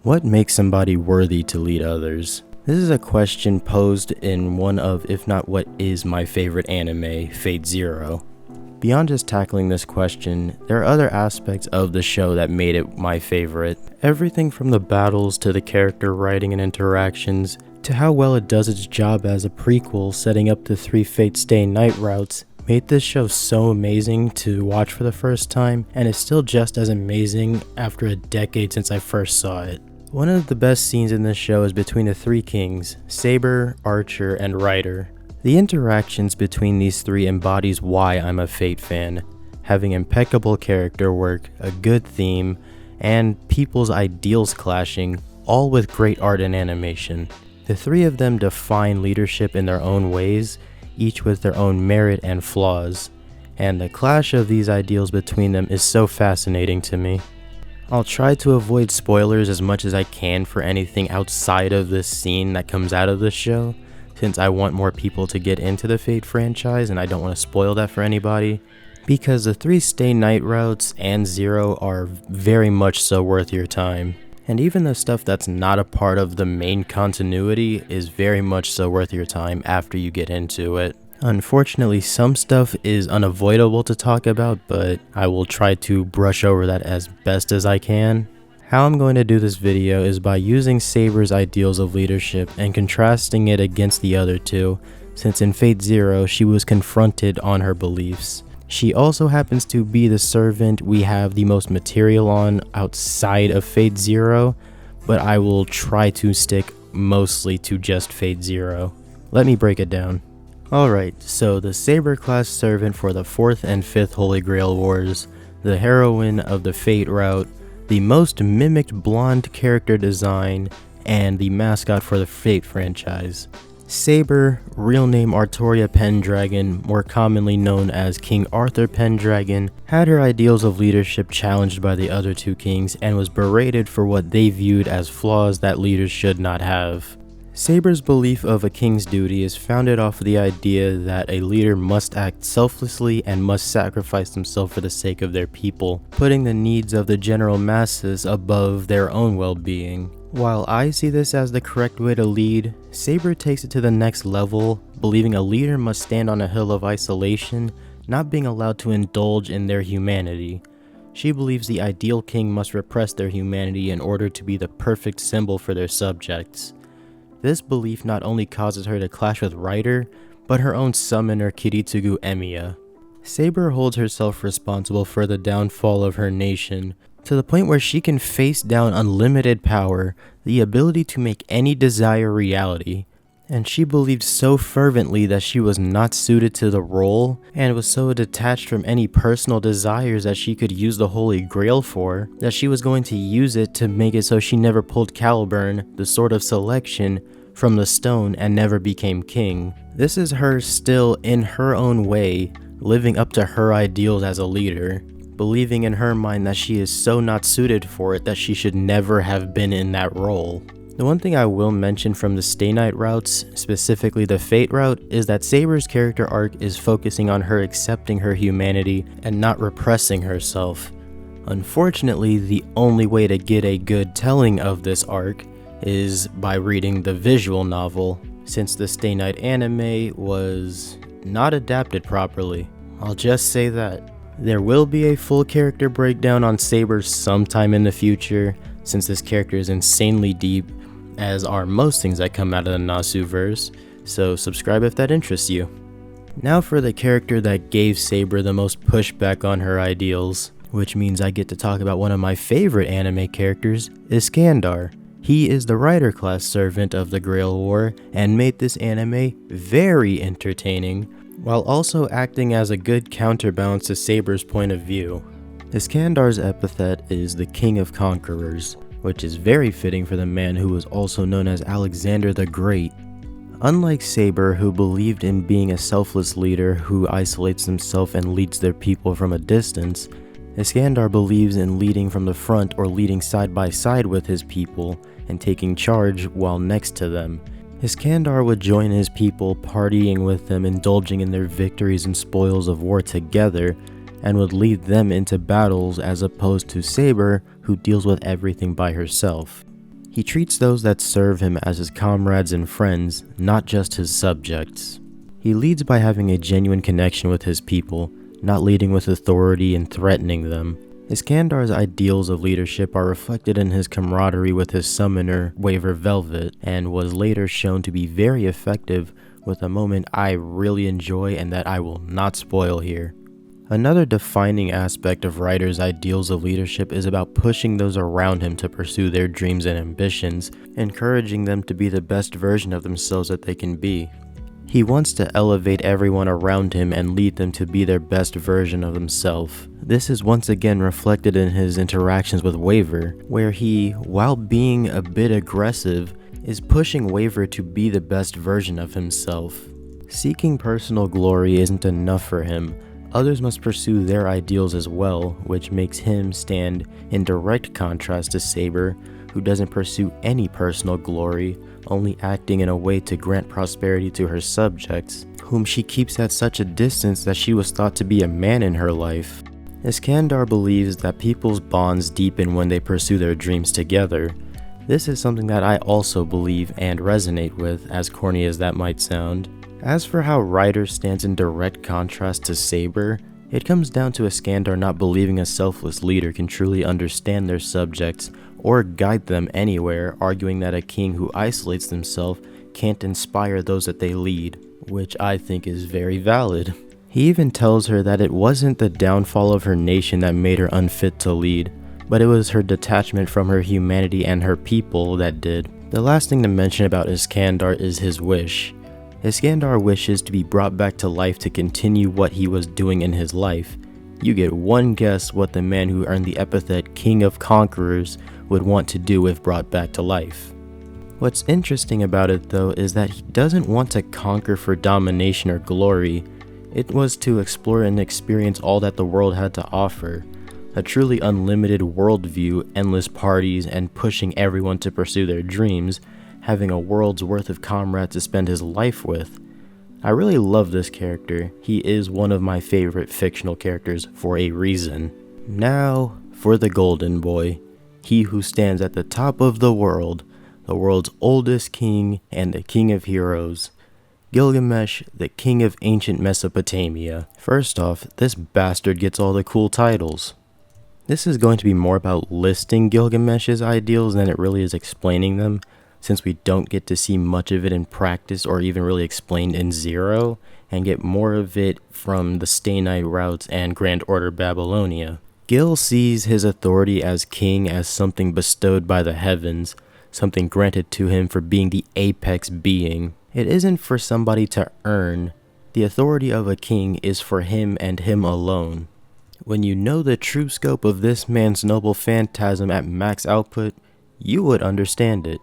What makes somebody worthy to lead others? This is a question posed in one of, if not what is my favorite anime, Fate Zero. Beyond just tackling this question, there are other aspects of the show that made it my favorite. Everything from the battles to the character writing and interactions, to how well it does its job as a prequel setting up the 3 Fate Stay Night routes, made this show so amazing to watch for the first time, and is still just as amazing after a decade since I first saw it. One of the best scenes in this show is between the 3 kings, Saber, Archer, and Ryder. The interactions between these 3 embodies why I'm a Fate fan, having impeccable character work, a good theme, and people's ideals clashing, all with great art and animation. The 3 of them define leadership in their own ways, each with their own merit and flaws, and the clash of these ideals between them is so fascinating to me. I'll try to avoid spoilers as much as I can for anything outside of this scene that comes out of this show, since I want more people to get into the Fate franchise and I don't want to spoil that for anybody, because the 3 Stay Night routes and Zero are very much so worth your time. And even the stuff that's not a part of the main continuity is very much so worth your time after you get into it. Unfortunately, some stuff is unavoidable to talk about, but I will try to brush over that as best as I can. How I'm going to do this video is by using Saber's ideals of leadership and contrasting it against the other 2, since in Fate Zero she was confronted on her beliefs. She also happens to be the servant we have the most material on outside of Fate Zero, but I will try to stick mostly to just Fate Zero. Let me break it down. Alright, so the Saber class servant for the 4th and 5th Holy Grail Wars, the heroine of the Fate route, the most mimicked blonde character design, and the mascot for the Fate franchise. Saber, real name Artoria Pendragon, more commonly known as King Arthur Pendragon, had her ideals of leadership challenged by the other 2 kings and was berated for what they viewed as flaws that leaders should not have. Saber's belief of a king's duty is founded off of the idea that a leader must act selflessly and must sacrifice themselves for the sake of their people, putting the needs of the general masses above their own well-being. While I see this as the correct way to lead, Saber takes it to the next level, believing a leader must stand on a hill of isolation, not being allowed to indulge in their humanity. She believes the ideal king must repress their humanity in order to be the perfect symbol for their subjects. This belief not only causes her to clash with Ryder, but her own summoner Kiritsugu Emiya. Saber holds herself responsible for the downfall of her nation, to the point where she can face down unlimited power, the ability to make any desire reality, and she believed so fervently that she was not suited to the role, and was so detached from any personal desires that she could use the Holy Grail for, that she was going to use it to make it so she never pulled Caliburn, the Sword of Selection, from the stone and never became king. This is her still, in her own way, living up to her ideals as a leader, believing in her mind that she is so not suited for it that she should never have been in that role. The one thing I will mention from the Stay Night routes, specifically the Fate route, is that Saber's character arc is focusing on her accepting her humanity and not repressing herself. Unfortunately, the only way to get a good telling of this arc is by reading the visual novel, since the Stay Night anime was not adapted properly. I'll just say that. There will be a full character breakdown on Saber sometime in the future, since this character is insanely deep, as are most things that come out of the Nasu-verse, so subscribe if that interests you. Now for the character that gave Saber the most pushback on her ideals, which means I get to talk about one of my favorite anime characters, Iskandar. He is the Ryder class servant of the Grail War and made this anime very entertaining, while also acting as a good counterbalance to Saber's point of view. Iskandar's epithet is the King of Conquerors, which is very fitting for the man who was also known as Alexander the Great. Unlike Saber, who believed in being a selfless leader who isolates himself and leads their people from a distance, Iskandar believes in leading from the front or leading side by side with his people and taking charge while next to them. Iskandar would join his people, partying with them, indulging in their victories and spoils of war together, and would lead them into battles as opposed to Saber, who deals with everything by herself. He treats those that serve him as his comrades and friends, not just his subjects. He leads by having a genuine connection with his people, not leading with authority and threatening them. Iskandar's ideals of leadership are reflected in his camaraderie with his summoner, Waver Velvet, and was later shown to be very effective with a moment I really enjoy and that I will not spoil here. Another defining aspect of Ryder's ideals of leadership is about pushing those around him to pursue their dreams and ambitions, encouraging them to be the best version of themselves that they can be. He wants to elevate everyone around him and lead them to be their best version of themselves. This is once again reflected in his interactions with Waver, where he, while being a bit aggressive, is pushing Waver to be the best version of himself. Seeking personal glory isn't enough for him. Others must pursue their ideals as well, which makes him stand in direct contrast to Saber, who doesn't pursue any personal glory, only acting in a way to grant prosperity to her subjects, whom she keeps at such a distance that she was thought to be a man in her life. Iskandar believes that people's bonds deepen when they pursue their dreams together. This is something that I also believe and resonate with, as corny as that might sound. As for how Ryder stands in direct contrast to Saber, it comes down to Iskandar not believing a selfless leader can truly understand their subjects or guide them anywhere, arguing that a king who isolates themselves can't inspire those that they lead, which I think is very valid. He even tells her that it wasn't the downfall of her nation that made her unfit to lead, but it was her detachment from her humanity and her people that did. The last thing to mention about Iskandar is his wish. Iskandar wishes to be brought back to life to continue what he was doing in his life. You get one guess what the man who earned the epithet King of Conquerors would want to do if brought back to life. What's interesting about it though is that he doesn't want to conquer for domination or glory. It was to explore and experience all that the world had to offer. A truly unlimited worldview, endless parties, and pushing everyone to pursue their dreams, having a world's worth of comrades to spend his life with. I really love this character. He is one of my favorite fictional characters for a reason. Now, for the Golden Boy, he who stands at the top of the world's oldest king and the king of heroes, Gilgamesh, the king of ancient Mesopotamia. First off, this bastard gets all the cool titles. This is going to be more about listing Gilgamesh's ideals than it really is explaining them, since we don't get to see much of it in practice or even really explained in Zero, and get more of it from the Stay Night routes and Grand Order Babylonia. Gil sees his authority as king as something bestowed by the heavens, something granted to him for being the apex being. It isn't for somebody to earn. The authority of a king is for him and him alone. When you know the true scope of this man's noble phantasm at max output, you would understand it.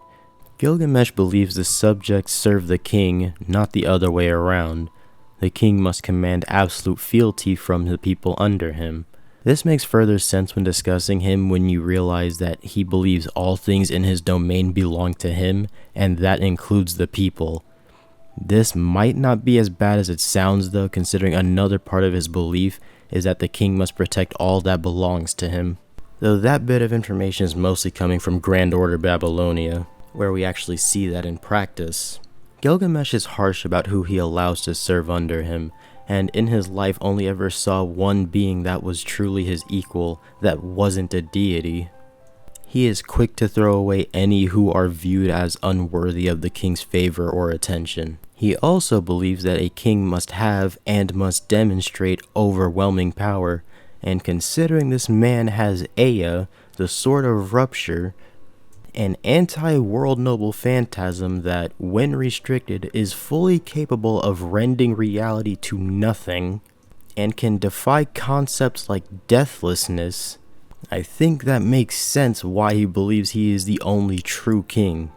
Gilgamesh believes the subjects serve the king, not the other way around. The king must command absolute fealty from the people under him. This makes further sense when discussing him when you realize that he believes all things in his domain belong to him, and that includes the people. This might not be as bad as it sounds though, considering another part of his belief is that the king must protect all that belongs to him. Though that bit of information is mostly coming from Grand Order Babylonia, where we actually see that in practice. Gilgamesh is harsh about who he allows to serve under him, and in his life only ever saw one being that was truly his equal, that wasn't a deity. He is quick to throw away any who are viewed as unworthy of the king's favor or attention. He also believes that a king must have and must demonstrate overwhelming power, and considering this man has Ea, the Sword of Rupture, an anti-world noble phantasm that, when restricted, is fully capable of rending reality to nothing, and can defy concepts like deathlessness, I think that makes sense why he believes he is the only true king.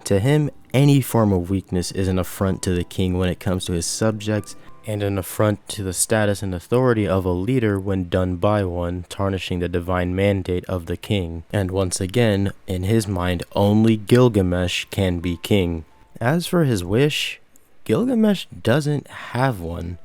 To him, any form of weakness is an affront to the king when it comes to his subjects, and an affront to the status and authority of a leader when done by one, tarnishing the divine mandate of the king. And once again, in his mind, only Gilgamesh can be king. As for his wish, Gilgamesh doesn't have one.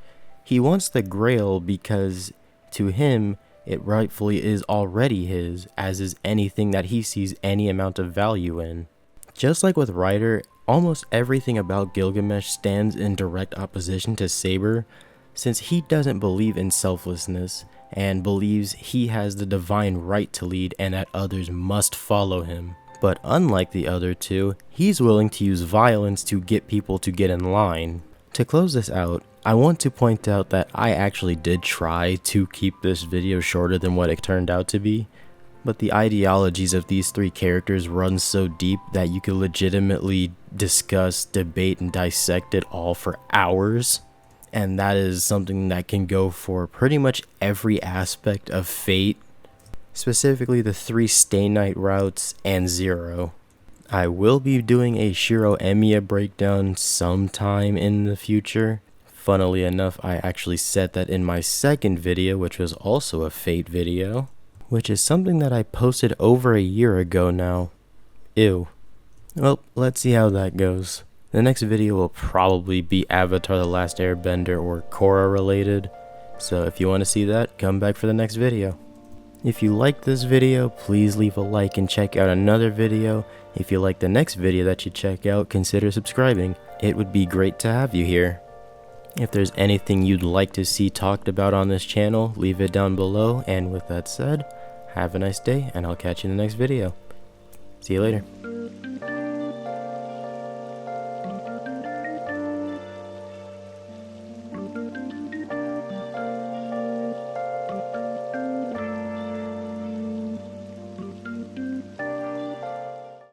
He wants the Grail because, to him, it rightfully is already his, as is anything that he sees any amount of value in. Just like with Ryder, almost everything about Gilgamesh stands in direct opposition to Saber, since he doesn't believe in selflessness and believes he has the divine right to lead and that others must follow him. But unlike the other two, he's willing to use violence to get people to get in line. To close this out, I want to point out that I actually did try to keep this video shorter than what it turned out to be, but the ideologies of these three characters run so deep that you could legitimately discuss, debate, and dissect it all for hours. And that is something that can go for pretty much every aspect of Fate, specifically the 3 Stay Night routes and Zero. I will be doing a Shiro Emiya breakdown sometime in the future. Funnily enough, I actually said that in my second video, which was also a Fate video, which is something that I posted over a year ago now. Ew. Well, let's see how that goes. The next video will probably be Avatar: The Last Airbender or Korra related, so if you want to see that, come back for the next video. If you liked this video, please leave a like and check out another video. If you like the next video that you check out, consider subscribing. It would be great to have you here. If there's anything you'd like to see talked about on this channel, leave it down below, and with that said, have a nice day, and I'll catch you in the next video. See you later.